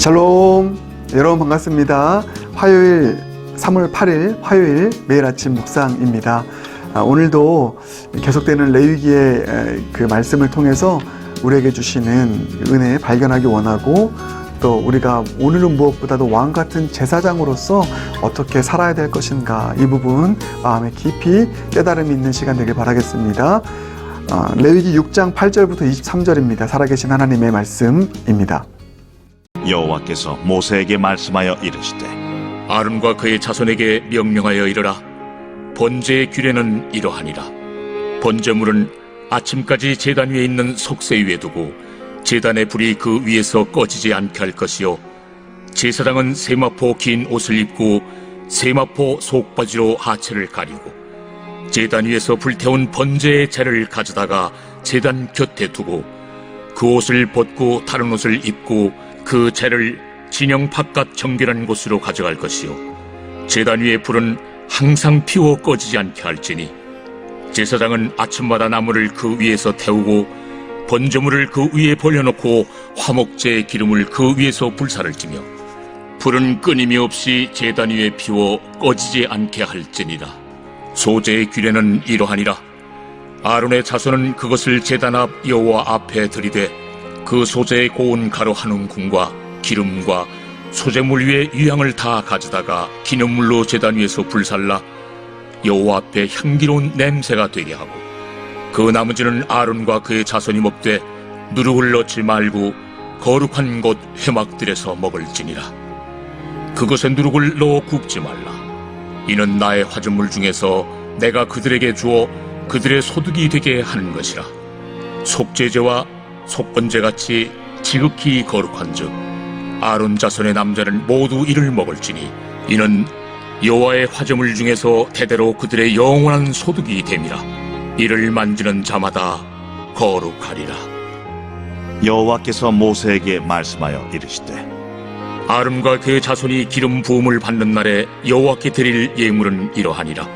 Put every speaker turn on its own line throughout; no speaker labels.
샬롬, 여러분 반갑습니다. 화요일 3월 8일 화요일 매일 아침 묵상입니다. 오늘도 계속되는 레위기의 그 말씀을 통해서 우리에게 주시는 은혜 발견하기 원하고, 또 우리가 오늘은 무엇보다도 왕같은 제사장으로서 어떻게 살아야 될 것인가, 이 부분 마음에 깊이 깨달음이 있는 시간 되길 바라겠습니다. 레위기 6장 8절부터 23절입니다. 살아계신 하나님의 말씀입니다.
여호와께서 모세에게 말씀하여 이르시되,
아론과 그의 자손에게 명령하여 이르라. 번제의 규례는 이러하니라. 번제물은 아침까지 제단 위에 있는 속세 위에 두고 제단의 불이 그 위에서 꺼지지 않게 할 것이요, 제사장은 세마포 긴 옷을 입고 세마포 속바지로 하체를 가리고 제단 위에서 불태운 번제의 재를 가져다가 제단 곁에 두고 그 옷을 벗고 다른 옷을 입고 그 재를 진영 바깥 정결한 곳으로 가져갈 것이요, 제단 위의 불은 항상 피워 꺼지지 않게 할지니, 제사장은 아침마다 나무를 그 위에서 태우고 번제물을 그 위에 벌려놓고 화목제의 기름을 그 위에서 불사를 찌며 불은 끊임이 없이 제단 위에 피워 꺼지지 않게 할지니라. 소제의 규례는 이러하니라. 아론의 자손은 그것을 제단 앞 여호와 앞에 들이되 그 소제의 고운 가루 한 움큼과 기름과 소제물 위에 유향을 다 가져다가 기념물로 제단 위에서 불살라 여호와 앞에 향기로운 냄새가 되게 하고, 그 나머지는 아론과 그의 자손이 먹되 누룩을 넣지 말고 거룩한 곳 회막들에서 먹을지니라. 그것에 누룩을 넣어 굽지 말라. 이는 나의 화전물 중에서 내가 그들에게 주어 그들의 소득이 되게 하는 것이라. 속죄제와 속번제같이 지극히 거룩한즉 아론 자손의 남자는 모두 이를 먹을지니, 이는 여호와의 화제물 중에서 대대로 그들의 영원한 소득이 됨이라. 이를 만지는 자마다 거룩하리라.
여호와께서 모세에게 말씀하여 이르시되,
아론과 그의 자손이 기름 부음을 받는 날에 여호와께 드릴 예물은 이러하니라.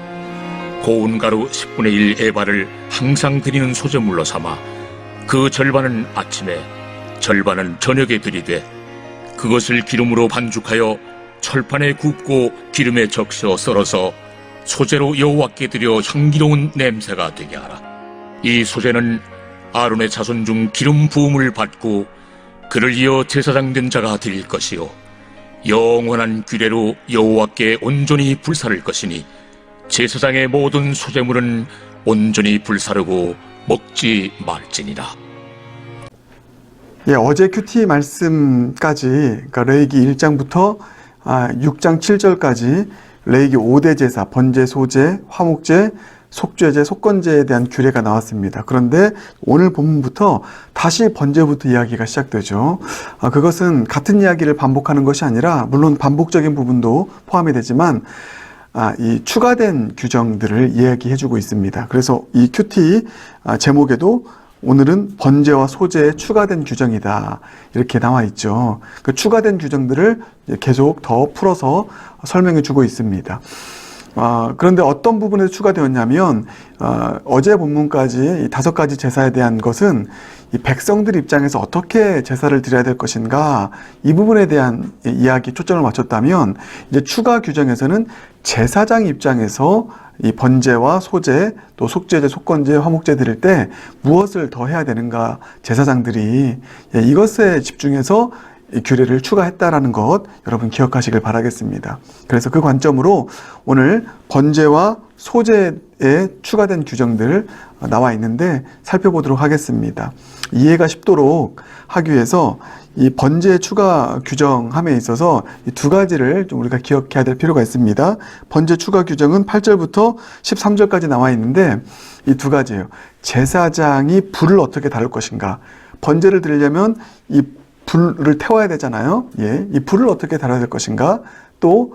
고운 가루 10분의 1 에바를 항상 드리는 소제물로 삼아 그 절반은 아침에 절반은 저녁에 드리되, 그것을 기름으로 반죽하여 철판에 굽고 기름에 적셔 썰어서 소제로 여호와께 드려 향기로운 냄새가 되게 하라. 이 소제는 아론의 자손 중 기름 부음을 받고 그를 이어 제사장 된 자가 드릴 것이요, 영원한 규례로 여호와께 온전히 불사를 것이니, 제사장의 모든 소제물은 온전히 불사르고 먹지 말지니라.
어제 큐티 말씀까지, 그러니까 레위기 1장부터 6장 7절까지 레위기 5대 제사, 번제, 소제, 화목제, 속죄제, 속건제에 대한 규례가 나왔습니다. 그런데 오늘 본문부터 다시 번제부터 이야기가 시작되죠. 그것은 같은 이야기를 반복하는 것이 아니라, 물론 반복적인 부분도 포함이 되지만 이 추가된 규정들을 이야기해주고 있습니다. 그래서 이 큐티 제목에도 오늘은 번제와 소제에 추가된 규정이다, 이렇게 나와 있죠. 그 추가된 규정들을 계속 더 풀어서 설명해 주고 있습니다. 그런데 어떤 부분에서 추가되었냐면, 어제 본문까지 이 5가지 제사에 대한 것은 이 백성들 입장에서 어떻게 제사를 드려야 될 것인가, 이 부분에 대한 이야기 초점을 맞췄다면, 이제 추가 규정에서는 제사장 입장에서 이 번제와 소제, 또 속죄제, 속건제, 화목제 드릴 때 무엇을 더 해야 되는가, 제사장들이 이것에 집중해서 이 규례를 추가했다라는 것 여러분 기억하시길 바라겠습니다. 그래서 그 관점으로 오늘 번제와 소제에 추가된 규정들 나와 있는데 살펴보도록 하겠습니다. 이해가 쉽도록 하기 위해서 이 번제 추가 규정함에 있어서 이 2가지를 좀 우리가 기억해야 될 필요가 있습니다. 번제 추가 규정은 8절부터 13절까지 나와 있는데 이 2가지예요. 제사장이 불을 어떻게 다룰 것인가. 번제를 드리려면 이 불을 태워야 되잖아요. 이 불을 어떻게 다뤄야 될 것인가. 또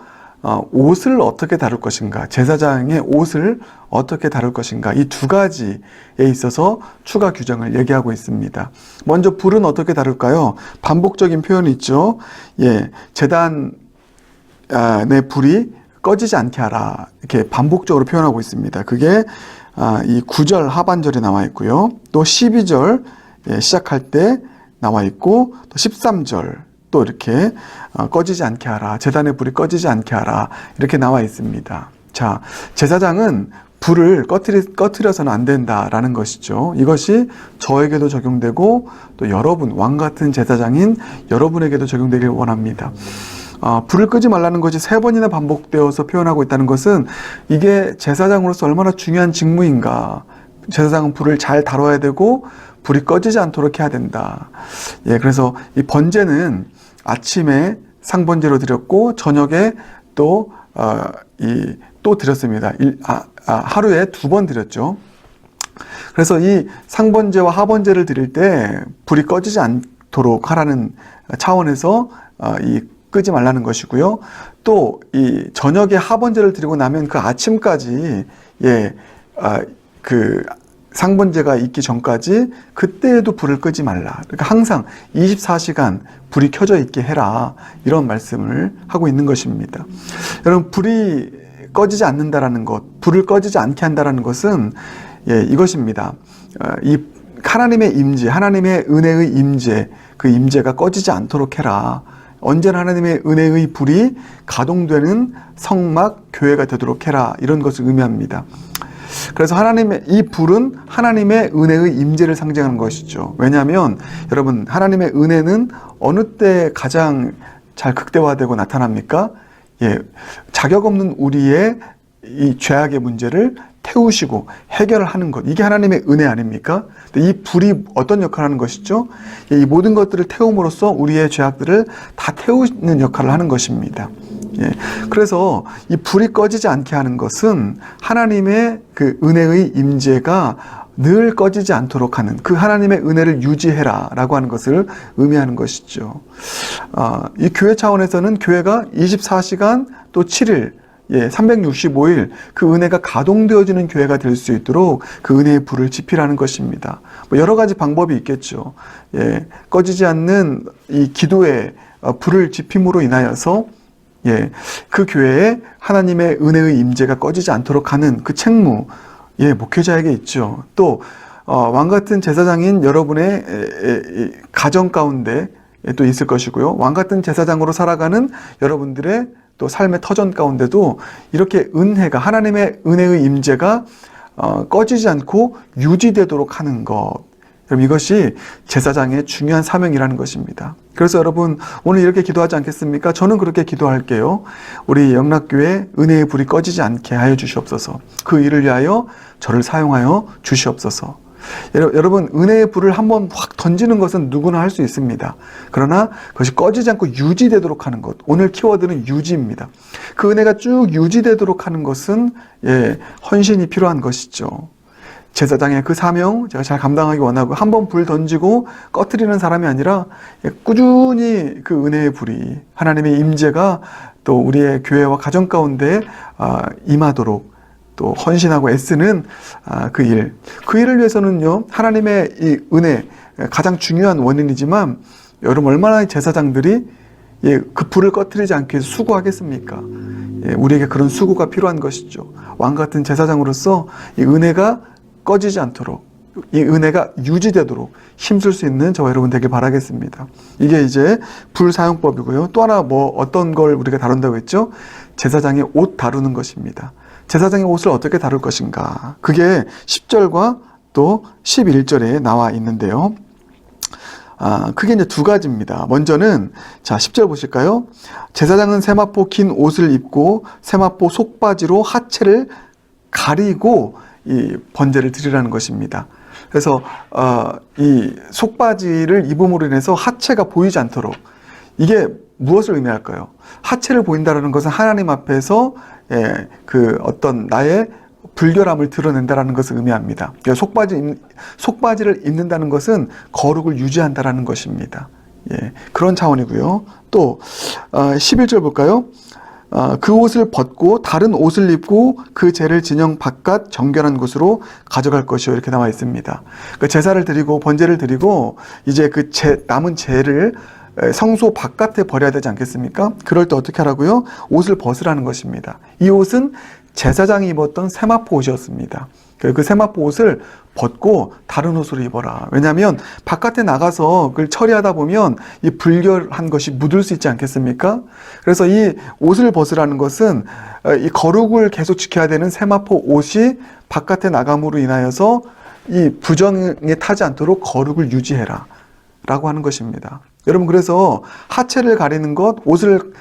옷을 어떻게 다룰 것인가, 제사장의 옷을 어떻게 다룰 것인가, 이 2가지에 있어서 추가 규정을 얘기하고 있습니다. 먼저 불은 어떻게 다룰까요? 반복적인 표현이 있죠. 제단의 불이 꺼지지 않게 하라, 이렇게 반복적으로 표현하고 있습니다. 그게 이 9절 하반절에 나와 있고요. 또 12절 시작할 때 나와 있고, 또 13절 또 이렇게 꺼지지 않게 하라. 제단의 불이 꺼지지 않게 하라. 이렇게 나와 있습니다. 자, 제사장은 불을 꺼트려서는 안 된다라는 것이죠. 이것이 저에게도 적용되고 또 여러분, 왕 같은 제사장인 여러분에게도 적용되길 원합니다. 불을 끄지 말라는 것이 3번이나 반복되어서 표현하고 있다는 것은 이게 제사장으로서 얼마나 중요한 직무인가. 제사장은 불을 잘 다뤄야 되고 불이 꺼지지 않도록 해야 된다. 예, 그래서 이 번제는 아침에 상번제로 드렸고 저녁에 또 드렸습니다. 하루에 2번 드렸죠. 그래서 이 상번제와 하번제를 드릴 때 불이 꺼지지 않도록 하라는 차원에서 끄지 말라는 것이고요. 또 이 저녁에 하번제를 드리고 나면 그 아침까지 그 상번제가 있기 전까지 그때에도 불을 끄지 말라. 그러니까 항상 24시간 불이 켜져 있게 해라. 이런 말씀을 하고 있는 것입니다. 여러분, 불이 꺼지지 않는다라는 것, 불을 꺼지지 않게 한다라는 것은 이것입니다. 이 하나님의 임재, 하나님의 은혜의 임재, 그 임재가 꺼지지 않도록 해라. 언제나 하나님의 은혜의 불이 가동되는 성막 교회가 되도록 해라. 이런 것을 의미합니다. 그래서 이 불은 하나님의 은혜의 임재를 상징하는 것이죠. 왜냐하면 여러분, 하나님의 은혜는 어느 때 가장 잘 극대화되고 나타납니까? 자격 없는 우리의 이 죄악의 문제를 태우시고 해결을 하는 것, 이게 하나님의 은혜 아닙니까? 근데 이 불이 어떤 역할을 하는 것이죠? 이 모든 것들을 태움으로써 우리의 죄악들을 다 태우는 역할을 하는 것입니다. 그래서 이 불이 꺼지지 않게 하는 것은 하나님의 그 은혜의 임재가 늘 꺼지지 않도록 하는, 그 하나님의 은혜를 유지해라 라고 하는 것을 의미하는 것이죠. 이 교회 차원에서는 교회가 24시간 또 7일 365일 그 은혜가 가동되어지는 교회가 될 수 있도록 그 은혜의 불을 지피라는 것입니다. 여러 가지 방법이 있겠죠. 꺼지지 않는 이 기도의 불을 지핌으로 인하여서 그 교회에 하나님의 은혜의 임재가 꺼지지 않도록 하는 그 책무, 목회자에게 있죠. 또 왕 같은 제사장인 여러분의 가정 가운데 또 있을 것이고요. 왕 같은 제사장으로 살아가는 여러분들의 또 삶의 터전 가운데도 이렇게 은혜가, 하나님의 은혜의 임재가 꺼지지 않고 유지되도록 하는 것, 여러분, 이것이 제사장의 중요한 사명이라는 것입니다. 그래서 여러분, 오늘 이렇게 기도하지 않겠습니까? 저는 그렇게 기도할게요. 우리 영락교회 은혜의 불이 꺼지지 않게 하여 주시옵소서. 그 일을 위하여 저를 사용하여 주시옵소서. 여러분, 은혜의 불을 한번 확 던지는 것은 누구나 할 수 있습니다. 그러나 그것이 꺼지지 않고 유지되도록 하는 것, 오늘 키워드는 유지입니다. 그 은혜가 쭉 유지되도록 하는 것은 헌신이 필요한 것이죠. 제사장의 그 사명 제가 잘 감당하기 원하고, 한번 불 던지고 꺼트리는 사람이 아니라 꾸준히 그 은혜의 불이, 하나님의 임재가 또 우리의 교회와 가정 가운데 임하도록 또 헌신하고 애쓰는 그 일을 위해서는요, 하나님의 이 은혜, 가장 중요한 원인이지만, 여러분, 얼마나 제사장들이 그 불을 꺼트리지 않기 위해서 수고하겠습니까? 우리에게 그런 수고가 필요한 것이죠. 왕 같은 제사장으로서 이 은혜가 꺼지지 않도록, 이 은혜가 유지되도록 힘쓸 수 있는 저와 여러분 되길 바라겠습니다. 이게 이제 불 사용법이고요. 또 하나 어떤 걸 우리가 다룬다고 했죠? 제사장의 옷 다루는 것입니다. 제사장의 옷을 어떻게 다룰 것인가? 그게 10절과 또 11절에 나와 있는데요. 그게 이제 2가지입니다. 먼저는, 자, 10절 보실까요? 제사장은 세마포 긴 옷을 입고 세마포 속바지로 하체를 가리고 이 번제를 드리라는 것입니다. 그래서 이 속바지를 입음으로 인해서 하체가 보이지 않도록, 이게 무엇을 의미할까요? 하체를 보인다는 것은 하나님 앞에서 그 어떤 나의 불결함을 드러낸다는 것을 의미합니다. 속바지를 입는다는 것은 거룩을 유지한다는 것입니다. 그런 차원이고요. 또 11절 볼까요? 그 옷을 벗고 다른 옷을 입고 그 제를 진영 바깥 정결한 곳으로 가져갈 것이요, 이렇게 나와 있습니다. 그 제사를 드리고 번제를 드리고 이제 그 남은 제를 성소 바깥에 버려야 되지 않겠습니까? 그럴 때 어떻게 하라고요? 옷을 벗으라는 것입니다. 이 옷은 제사장이 입었던 세마포 옷이었습니다. 그 세마포 옷을 벗고 다른 옷으로 입어라. 왜냐하면 바깥에 나가서 그걸 처리하다 보면 이 불결한 것이 묻을 수 있지 않겠습니까? 그래서 이 옷을 벗으라는 것은 이 거룩을 계속 지켜야 되는 세마포 옷이 바깥에 나감으로 인하여서 이 부정에 타지 않도록 거룩을 유지해라 라고 하는 것입니다. 여러분, 그래서 하체를 가리는 것,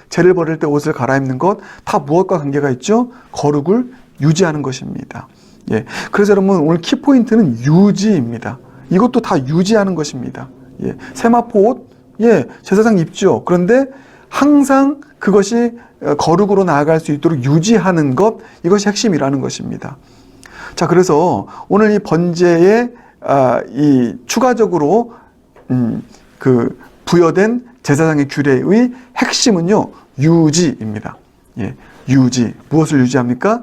재를 버릴 때 옷을 갈아입는 것, 다 무엇과 관계가 있죠? 거룩을 유지하는 것입니다. 예. 그래서 여러분, 오늘 키포인트는 유지입니다. 이것도 다 유지하는 것입니다. 예. 세마포 옷, 예, 제사장 입죠. 그런데 항상 그것이 거룩으로 나아갈 수 있도록 유지하는 것, 이것이 핵심이라는 것입니다. 자, 그래서 오늘 이 번제에 이 추가적으로 부여된 제사장의 규례의 핵심은요, 유지입니다. 예, 유지. 무엇을 유지합니까?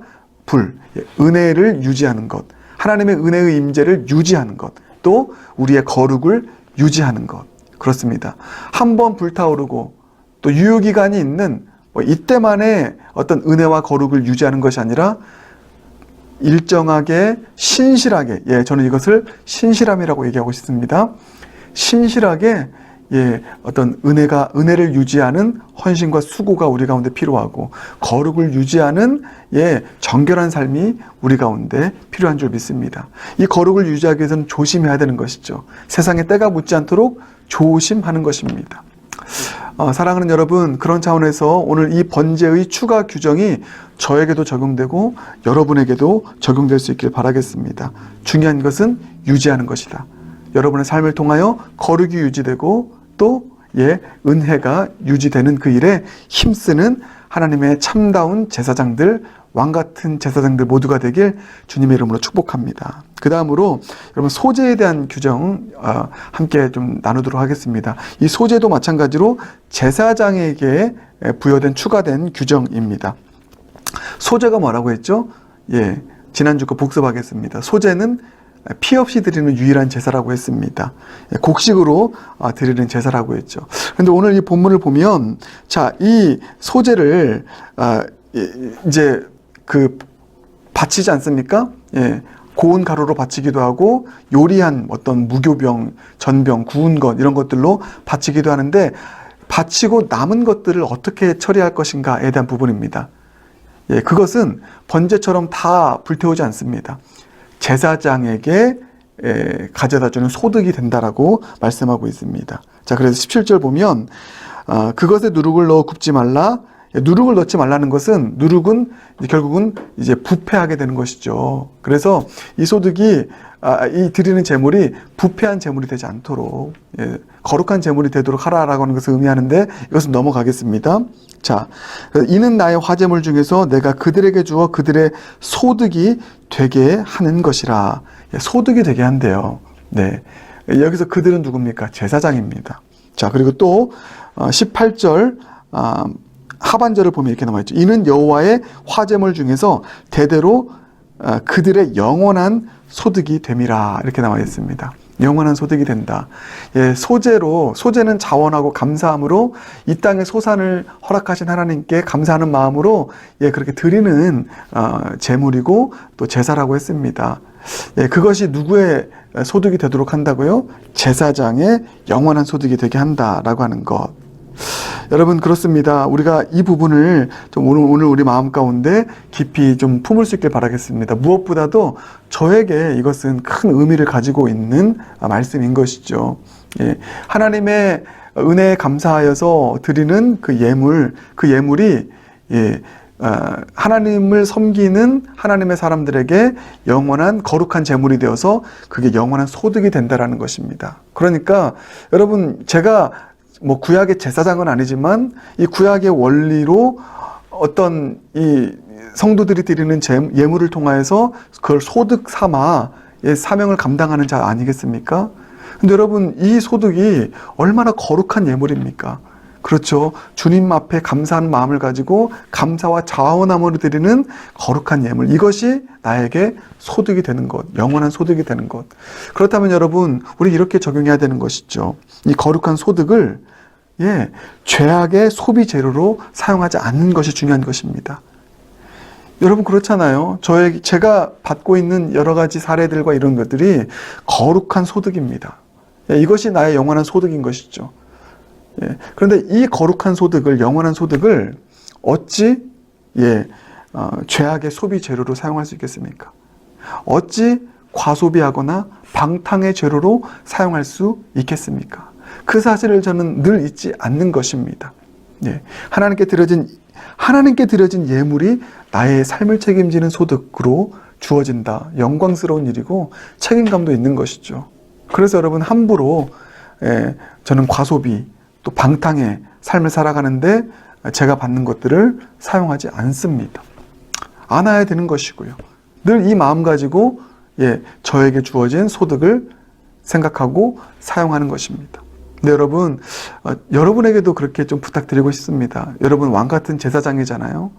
은혜를 유지하는 것. 하나님의 은혜의 임재를 유지하는 것. 또 우리의 거룩을 유지하는 것. 그렇습니다. 한번 불타오르고 또 유효기간이 있는 이때만의 어떤 은혜와 거룩을 유지하는 것이 아니라 일정하게 신실하게, 예, 저는 이것을 신실함이라고 얘기하고 싶습니다. 신실하게, 예, 어떤 은혜를 유지하는 헌신과 수고가 우리 가운데 필요하고, 거룩을 유지하는, 예, 정결한 삶이 우리 가운데 필요한 줄 믿습니다. 이 거룩을 유지하기 위해서는 조심해야 되는 것이죠. 세상에 때가 묻지 않도록 조심하는 것입니다. 사랑하는 여러분, 그런 차원에서 오늘 이 번제의 추가 규정이 저에게도 적용되고 여러분에게도 적용될 수 있길 바라겠습니다. 중요한 것은 유지하는 것이다. 여러분의 삶을 통하여 거룩이 유지되고 또, 예, 은혜가 유지되는 그 일에 힘쓰는 하나님의 참다운 제사장들, 왕같은 제사장들 모두가 되길 주님의 이름으로 축복합니다. 그 다음으로 여러분, 소제에 대한 규정 함께 좀 나누도록 하겠습니다. 이 소제도 마찬가지로 제사장에게 부여된 추가된 규정입니다. 소제가 뭐라고 했죠? 예, 지난주 거 복습하겠습니다. 소제는 피 없이 드리는 유일한 제사라고 했습니다. 곡식으로 드리는 제사라고 했죠. 그런데 오늘 이 본문을 보면, 자, 이 소제를 이제 바치지 않습니까? 예, 고운 가루로 바치기도 하고 요리한 어떤 무교병, 전병, 구운 것 이런 것들로 바치기도 하는데, 바치고 남은 것들을 어떻게 처리할 것인가에 대한 부분입니다. 예, 그것은 번제처럼 다 불태우지 않습니다. 제사장에게 가져다주는 소득이 된다라고 말씀하고 있습니다. 자, 그래서 17절 보면 그것에 누룩을 넣어 굽지 말라. 누룩을 넣지 말라는 것은, 누룩은 결국은 이제 부패하게 되는 것이죠. 그래서 이 소득이 이 드리는 제물이 부패한 제물이 되지 않도록, 예, 거룩한 제물이 되도록 하라라고 하는 것을 의미하는데, 이것은 넘어가겠습니다. 자, 이는 나의 화제물 중에서 내가 그들에게 주어 그들의 소득이 되게 하는 것이라. 예, 소득이 되게 한대요. 네, 여기서 그들은 누굽니까? 제사장입니다. 자, 그리고 또 18절 하반절을 보면 이렇게 나와 있죠. 이는 여호와의 화제물 중에서 대대로 그들의 영원한 소득이 됨이라. 이렇게 나와 있습니다. 영원한 소득이 된다. 예, 소제는 자원하고 감사함으로 이 땅의 소산을 허락하신 하나님께 감사하는 마음으로, 예, 그렇게 드리는 제물이고 또 제사라고 했습니다. 예, 그것이 누구의 소득이 되도록 한다고요? 제사장의 영원한 소득이 되게 한다라고 하는 것. 여러분, 그렇습니다. 우리가 이 부분을 좀 오늘 우리 마음 가운데 깊이 좀 품을 수 있길 바라겠습니다. 무엇보다도 저에게 이것은 큰 의미를 가지고 있는 말씀인 것이죠. 예, 하나님의 은혜에 감사하여서 드리는 그 예물이, 예, 하나님을 섬기는 하나님의 사람들에게 영원한 거룩한 제물이 되어서 그게 영원한 소득이 된다라는 것입니다. 그러니까 여러분, 제가 구약의 제사장은 아니지만 이 구약의 원리로 어떤 이 성도들이 드리는 예물을 통하여서 그걸 소득 삼아 사명을 감당하는 자 아니겠습니까? 근데 여러분, 이 소득이 얼마나 거룩한 예물입니까? 그렇죠. 주님 앞에 감사하는 마음을 가지고 감사와 자원함으로 드리는 거룩한 예물, 이것이 나에게 소득이 되는 것, 영원한 소득이 되는 것. 그렇다면 여러분, 우리 이렇게 적용해야 되는 것이죠. 이 거룩한 소득을 죄악의 소비 재료로 사용하지 않는 것이 중요한 것입니다. 여러분 그렇잖아요. 제가 받고 있는 여러 가지 사례들과 이런 것들이 거룩한 소득입니다. 이것이 나의 영원한 소득인 것이죠. 그런데 이 거룩한 소득을, 영원한 소득을 어찌 죄악의 소비 재료로 사용할 수 있겠습니까? 어찌 과소비하거나 방탕의 재료로 사용할 수 있겠습니까? 그 사실을 저는 늘 잊지 않는 것입니다. 하나님께 드려진 예물이 나의 삶을 책임지는 소득으로 주어진다. 영광스러운 일이고 책임감도 있는 것이죠. 그래서 여러분 함부로 저는 과소비 또 방탕의 삶을 살아가는데 제가 받는 것들을 사용하지 않습니다. 안아야 되는 것이고요. 늘 이 마음 가지고 저에게 주어진 소득을 생각하고 사용하는 것입니다. 근데 여러분, 여러분에게도 그렇게 좀 부탁드리고 싶습니다. 여러분 왕같은 제사장이잖아요.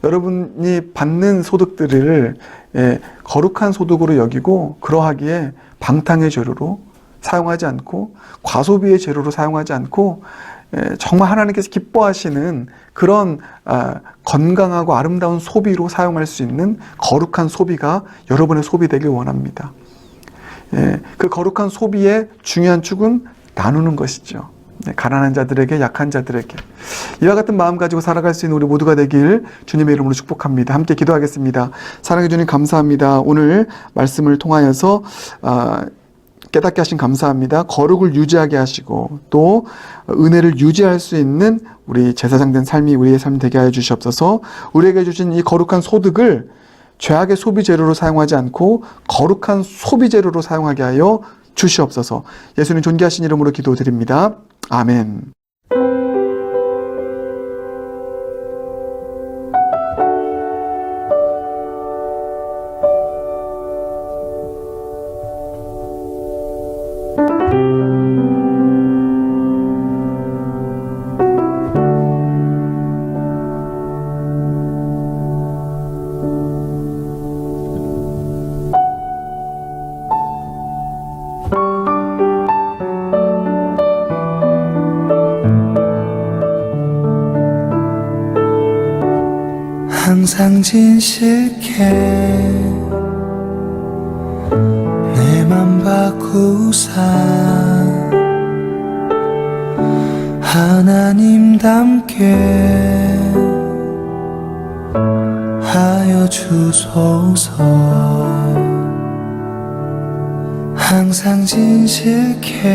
여러분이 받는 소득들을 거룩한 소득으로 여기고 그러하기에 방탕의 재료로 사용하지 않고 과소비의 재료로 사용하지 않고 정말 하나님께서 기뻐하시는 그런 건강하고 아름다운 소비로 사용할 수 있는 거룩한 소비가 여러분의 소비되길 원합니다. 그 거룩한 소비의 중요한 축은 나누는 것이죠. 가난한 자들에게, 약한 자들에게. 이와 같은 마음 가지고 살아갈 수 있는 우리 모두가 되길 주님의 이름으로 축복합니다. 함께 기도하겠습니다. 사랑해 주님 감사합니다. 오늘 말씀을 통하여서 깨닫게 하신 감사합니다. 거룩을 유지하게 하시고 또 은혜를 유지할 수 있는 우리 제사장된 삶이 우리의 삶 되게 하여 주시옵소서. 우리에게 주신 이 거룩한 소득을 죄악의 소비 재료로 사용하지 않고 거룩한 소비 재료로 사용하게 하여 주시옵소서. 예수님 존귀하신 이름으로 기도드립니다. 아멘.
항상 진실게 내 맘 바꾸사 하나님답게 하여 주소서. 항상 진실게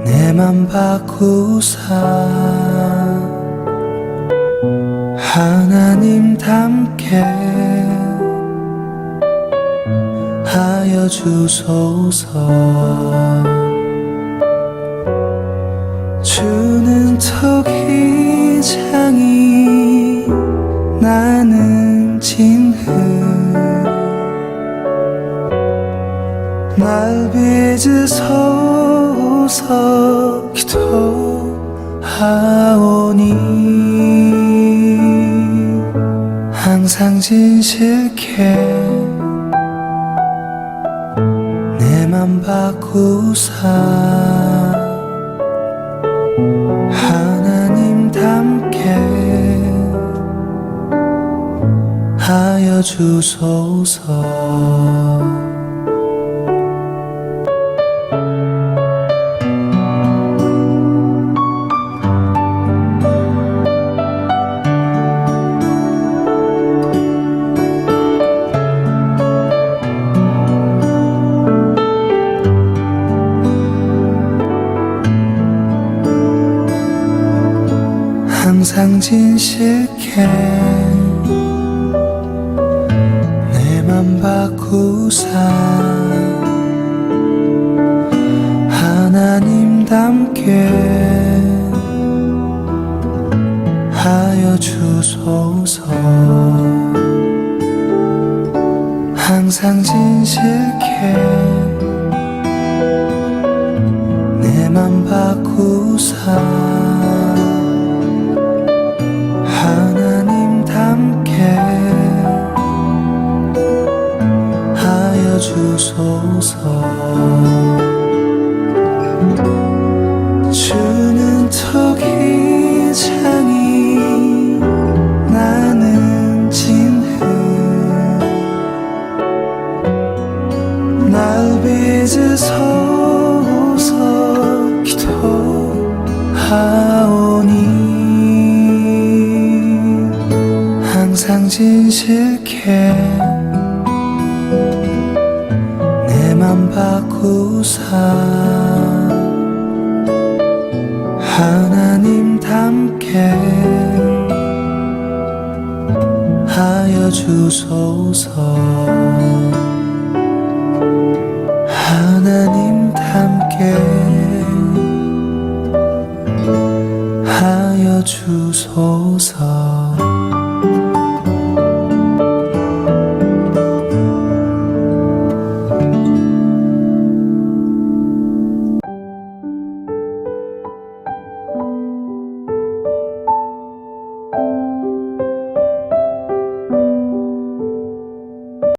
내 맘 바꾸사 하나님 닮게 하여 주소서. 주는 토기장이 나는 진흙 날 빚으소서 기도하오니 항상 진실게 내 맘 바꾸사 하나님 닮게 하여 주소서. 항상 진실게 내 맘 바꾸사 하나님 닮게 하여 주소서. 항상 진실게 내 맘 바꾸사 하나님 닮게 하여 주소서. 빚으소서 기도하오니 항상 진실케 내 맘 바꾸사 하나님 닮게 하여 주소서 하나님 닮게 하여 주소서